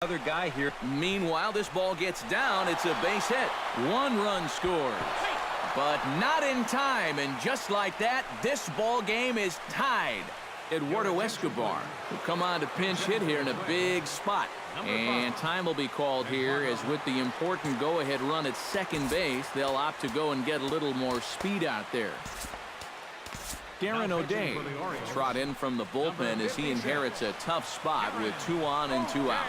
Other guy here. Meanwhile, this ball gets down. It's a base hit. 1 run scores. But not in time, and just like that, this ball game is tied. Eduardo Escobar will come on to pinch hit here in a big spot. And time will be called here, as with the important go-ahead run at second base, they'll opt to go and get a little more speed out there. Darren O'Day trot in from the bullpen as he inherits a tough spot with 2 on and 2 out.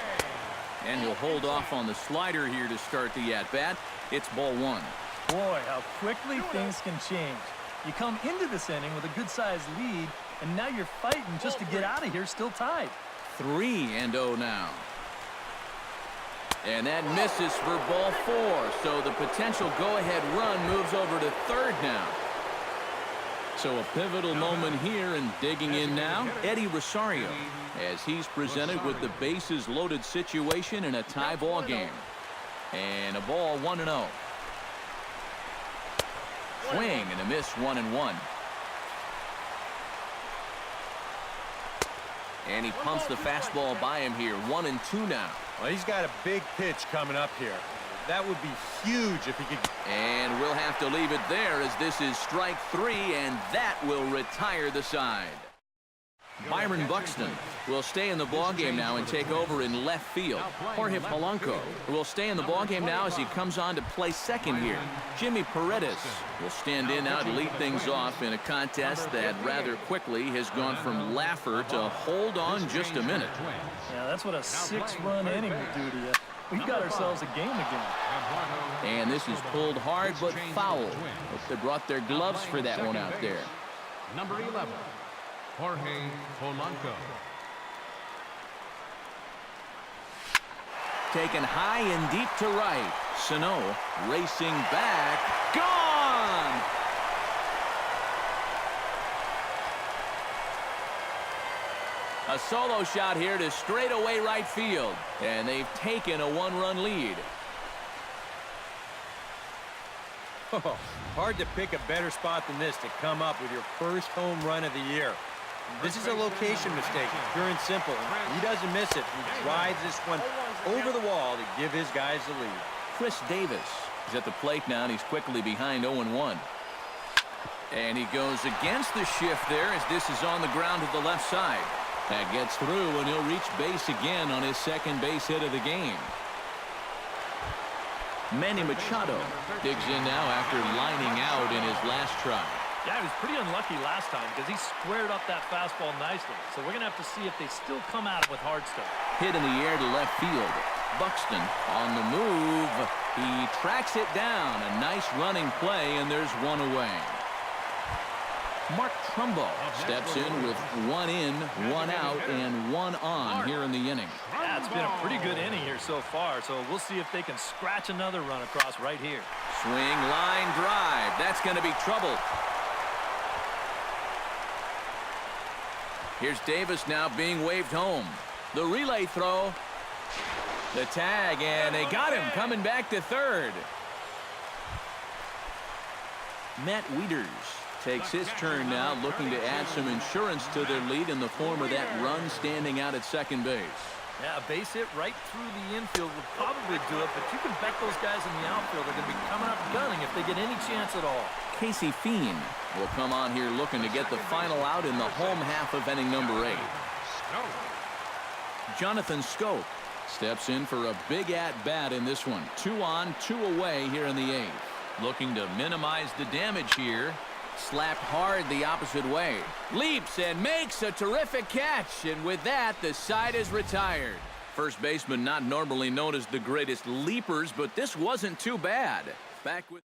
And he'll hold off on the slider here to start the at-bat. It's ball 1. Boy, how quickly things can change. You come into this inning with a good-sized lead, and now you're fighting just to get out of here still tied. 3-0 now. And that misses for ball 4. So the potential go-ahead run moves over to third now. So a pivotal moment here, and digging in now, Eddie Rosario, as he's presented with the bases loaded situation in a tie ball game. And a ball 1-0. Swing and a miss, 1-1. And he pumps the fastball by him here. 1-2 now. Well, he's got a big pitch coming up here. That would be huge if he could. And we'll have to leave it there, as this is strike 3, and that will retire the side. Byron Buxton will stay in the ballgame now and take over in left field. Jorge Polanco will stay in the ballgame now as he comes on to play second here. Jimmy Paredes will stand in now to lead things off in a contest that rather quickly has gone from laugher to hold on just a minute. Yeah, that's what a 6-run inning will do to you. We've got ourselves a game again. And this is pulled hard but foul. Hope they brought their gloves for that one out there. Number 11, Jorge Polanco. Taken high and deep to right. Sano racing back. Gone! A solo shot here to straightaway right field. And they've taken a 1-run lead. Oh, hard to pick a better spot than this to come up with your first home run of the year. This is a location mistake, pure and simple. He doesn't miss it. He drives this one over the wall to give his guys the lead. Chris Davis is at the plate now, and he's quickly behind 0-1. And he goes against the shift there, as this is on the ground to the left side. That gets through, and he'll reach base again on his second base hit of the game. Manny Machado digs in now after lining out in his last try. Yeah, he was pretty unlucky last time because he squared up that fastball nicely. So we're going to have to see if they still come at it with hard stuff. Hit in the air to left field. Buxton on the move. He tracks it down. A nice running play, and there's one away. Mark Trumbo steps in with 1 in, 1 out, and 1 on here in the inning. Yeah, it's been a pretty good inning here so far, so we'll see if they can scratch another run across right here. Swing, line, drive. That's going to be trouble. Here's Davis now being waved home. The relay throw. The tag, and they got him coming back to third. Matt Wieters takes his turn now, looking to add some insurance to their lead in the form of that run standing out at second base. Yeah, a base hit right through the infield would probably do it, but you can bet those guys in the outfield are going to be coming up gunning if they get any chance at all. Casey Fien will come on here looking to get the final out in the home half of inning number 8. Jonathan Scope steps in for a big at-bat in this one. 2 on, 2 away here in the 8th. Looking to minimize the damage here. Slapped hard the opposite way. Leaps and makes a terrific catch. And with that, the side is retired. First baseman not normally known as the greatest leapers, but this wasn't too bad. Back with...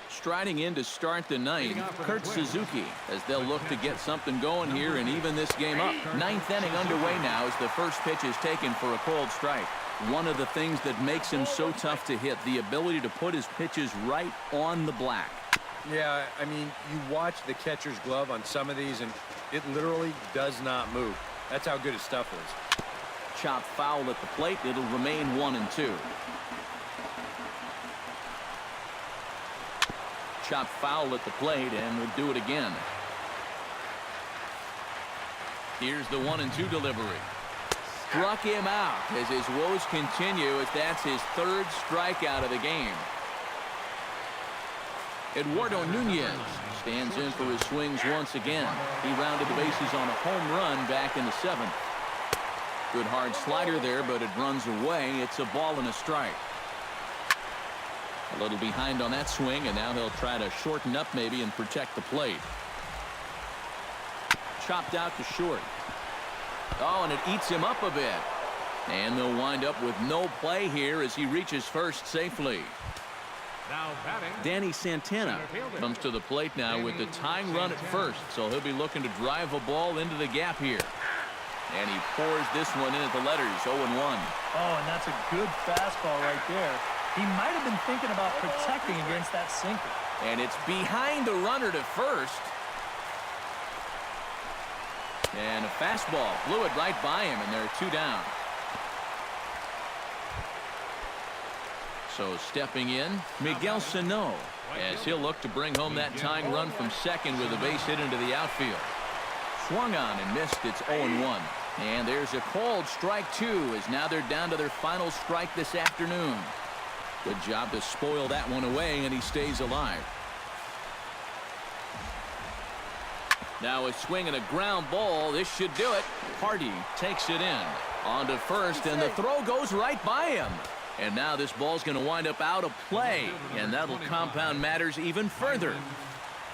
Striding in to start the 9th, Kurt Suzuki, as they'll look to get something going here and even this game up. 9th inning underway now as the first pitch is taken for a cold strike. One of the things that makes him so tough to hit, the ability to put his pitches right on the black. Yeah, I mean, you watch the catcher's glove on some of these, and it literally does not move. That's how good his stuff is. Chopped foul at the plate. It'll remain 1-2. Chopped foul at the plate, and we'll do it again. Here's the 1-2 delivery. struck him out as his woes continue, as that's his third strikeout of the game. Eduardo Nunez stands in for his swings once again. He rounded the bases on a home run back in the 7th. Good hard slider there, but it runs away. It's a ball and a strike. A little behind on that swing, and now he'll try to shorten up maybe and protect the plate. Chopped out to short. Oh, and it eats him up a bit. And they'll wind up with no play here as he reaches first safely. Now batting, Danny Santana comes to the plate now with the tying run at first, so he'll be looking to drive a ball into the gap here. And he pours this one in at the letters, 0-1. Oh, and that's a good fastball right there. He might have been thinking about protecting against that sinker. And it's behind the runner to first. And a fastball blew it right by him, and there are 2 down. So stepping in, Miguel Sano, as he'll look to bring home that tying run from second with a base hit into the outfield. Swung on and missed. It's 0-1. And there's a called strike 2, as now they're down to their final strike this afternoon. Good job to spoil that one away, and he stays alive. Now a swing and a ground ball. This should do it. Hardy takes it in. On to first, and the throw goes right by him. And now this ball's going to wind up out of play, and that'll compound matters even further.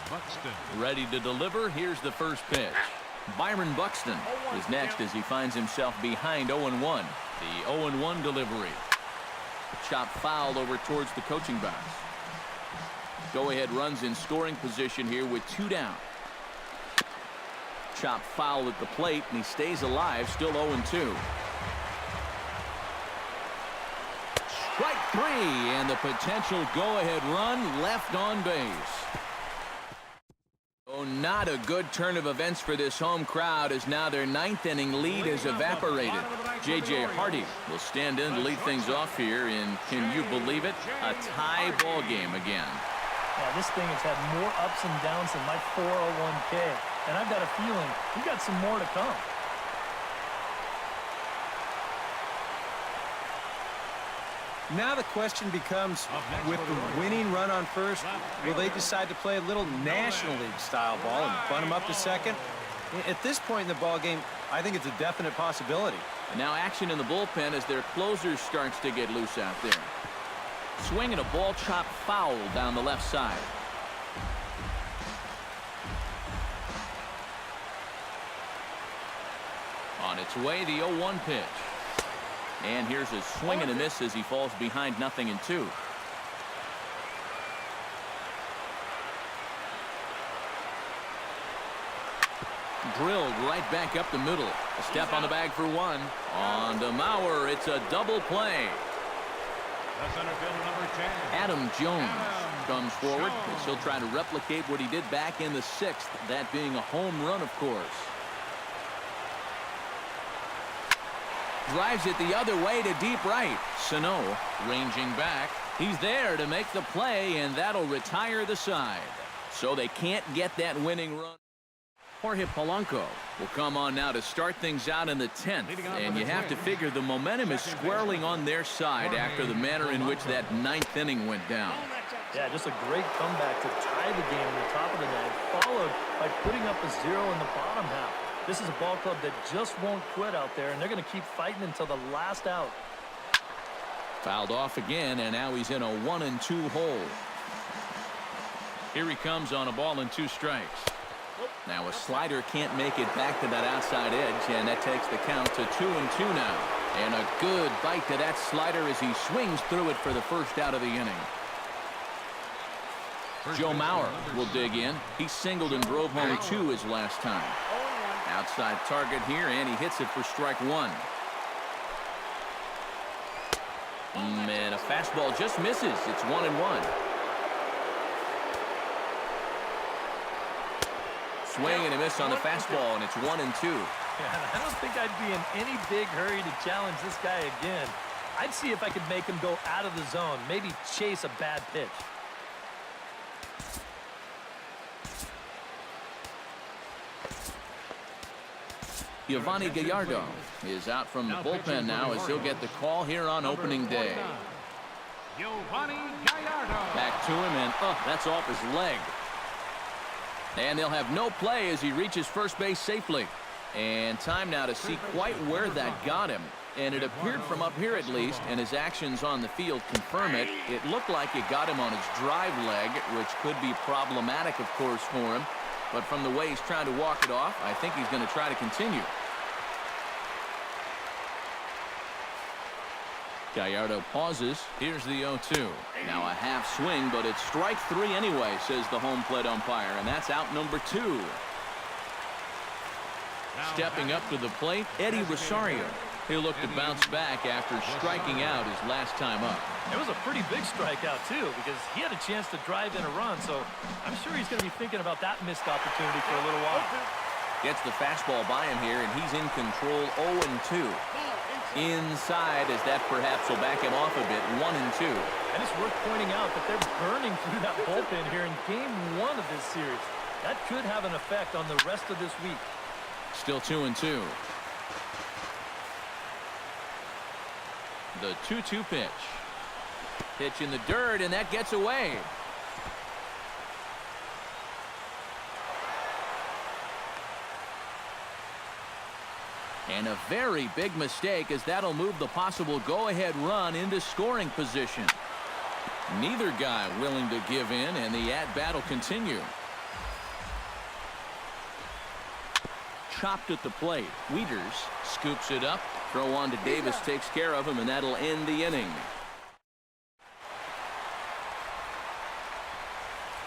Buxton. Ready to deliver. Here's the first pitch. Byron Buxton is next as he finds himself behind 0-1. The 0-1 delivery. Chop foul over towards the coaching box. Go-ahead runs in scoring position here with 2 down. Chop foul at the plate, and he stays alive, still 0-2. Strike 3, and the potential go-ahead run left on base. Oh, not a good turn of events for this home crowd, as now their 9th inning lead has evaporated. J.J. Hardy will stand in to lead things off here in, can you believe it, a tie ball game again. Yeah, this thing has had more ups and downs than my 401k, and I've got a feeling we've got some more to come. Now the question becomes, with the winning run on first, will they decide to play a little National League style ball and bunt him up to second? At this point in the ball game, I think it's a definite possibility. And now action in the bullpen as their closer starts to get loose out there. Swing and a ball chopped foul down the left side. On its way, the 0-1 pitch. And here's a swing and a miss as he falls behind 0-2. Drilled right back up the middle. A step on the bag for 1. On to Mauer. It's a double play. The center fielder, number 10. Adam Jones comes forward as he'll try to replicate what he did back in the 6th, that being a home run, of course. Drives it the other way to deep right. Sano ranging back. He's there to make the play, and that'll retire the side. So they can't get that winning run. Jorge Polanco will come on now to start things out in the 10th. And you have to figure the momentum is squarely on their side after the manner in which that 9th inning went down. Yeah, just a great comeback to tie the game in the top of the 9th, followed by putting up a 0 in the bottom half. This is a ball club that just won't quit out there, and they're going to keep fighting until the last out. Fouled off again, and now he's in a 1-2 hole. Here he comes on a ball and 2 strikes. Now a slider can't make it back to that outside edge, and that takes the count to 2-2 now. And a good bite to that slider as he swings through it for the first out of the inning. Joe Mauer will dig in. He singled and drove home 2 his last time. Outside target here, and he hits it for strike 1. And a fastball just misses. It's 1-1. Swing and a miss on the fastball, and it's 1-2. Yeah, I don't think I'd be in any big hurry to challenge this guy again. I'd see if I could make him go out of the zone, maybe chase a bad pitch. Giovanni Gallardo is out from the bullpen now as he'll get the call here on opening day. Giovanni Gallardo. Back to him, and that's off his leg. And they'll have no play as he reaches first base safely. And time now to see quite where that got him. And it appeared from up here at least, and his actions on the field confirm it. It looked like it got him on his drive leg, which could be problematic, of course, for him. But from the way he's trying to walk it off, I think he's going to try to continue. Gallardo pauses. Here's the 0-2. Now a half swing, but it's strike three anyway, says the home plate umpire, and that's out number 2. Stepping up to the plate, Eddie Rosario. He'll look to bounce back after striking out his last time up. It was a pretty big strikeout, too, because he had a chance to drive in a run, so I'm sure he's going to be thinking about that missed opportunity for a little while. Gets the fastball by him here, and he's in control 0-2. Inside, as that perhaps will back him off a bit, 1-2. And it's worth pointing out that they're burning through that bullpen here in game 1 of this series. That could have an effect on the rest of this week. Still 2-2. The 2-2 pitch. Pitch in the dirt, and that gets away. And a very big mistake, as that'll move the possible go-ahead run into scoring position. Neither guy willing to give in, and the at-bat will continue. Chopped at the plate. Wieters scoops it up. Throw on to Davis takes care of him, and that'll end the inning.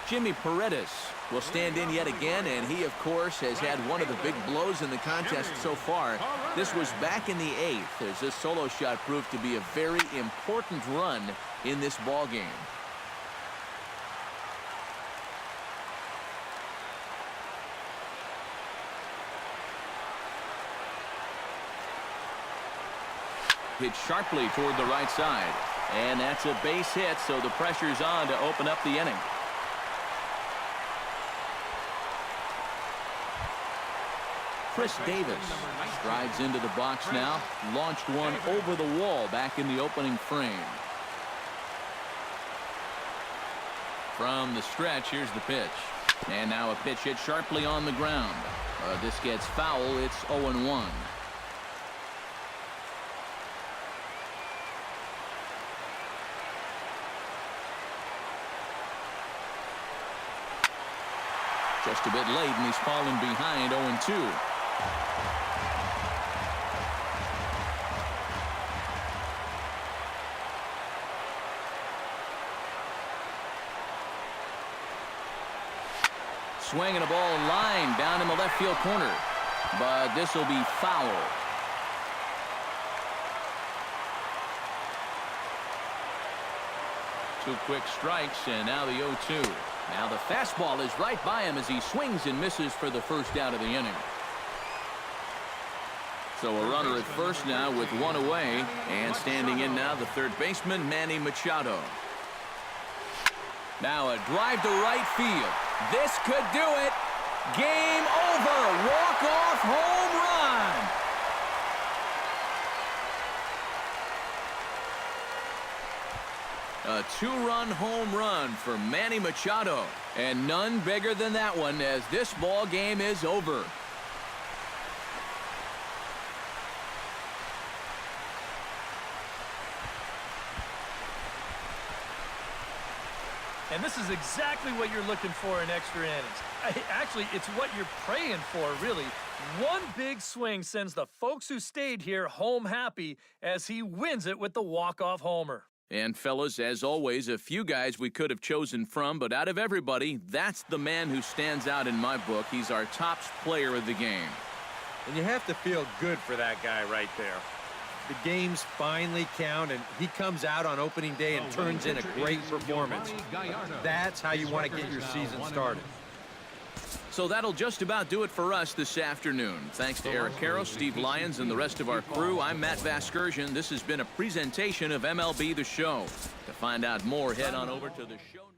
Jimmy Paredes will stand in yet again, and he, of course, has had one of the big blows in the contest so far. This was back in the 8th, as this solo shot proved to be a very important run in this ball game. Hit sharply toward the right side, and that's a base hit, so the pressure's on to open up the inning. Chris Davis strides into the box now, launched one over the wall back in the opening frame. From the stretch, here's the pitch, and now a pitch hit sharply on the ground. This gets foul. It's 0-1. Just a bit late, and he's fallen behind 0-2. Swinging a ball line down in the left field corner, but this will be foul. Two quick strikes, and now the 0-2. Now the fastball is right by him as he swings and misses for the first out of the inning. So a runner at first now with one away, and standing in now the third baseman, Manny Machado. Now a drive to right field. This could do it. Game over. Walk-off home run. A 2-run home run for Manny Machado, and none bigger than that one, as this ball game is over. And this is exactly what you're looking for in extra innings. Actually, it's what you're praying for, really. One big swing sends the folks who stayed here home happy as he wins it with the walk-off homer. And fellas, as always, a few guys we could have chosen from, but out of everybody, that's the man who stands out in my book. He's our top player of the game. And you have to feel good for that guy right there. The games finally count, and he comes out on opening day and turns in a great performance. That's how you want to get your season started. So that'll just about do it for us this afternoon. Thanks to Eric Caro, Steve Lyons, and the rest of our crew, I'm Matt Vasgersian. This has been a presentation of MLB The Show. To find out more, head on over to the show.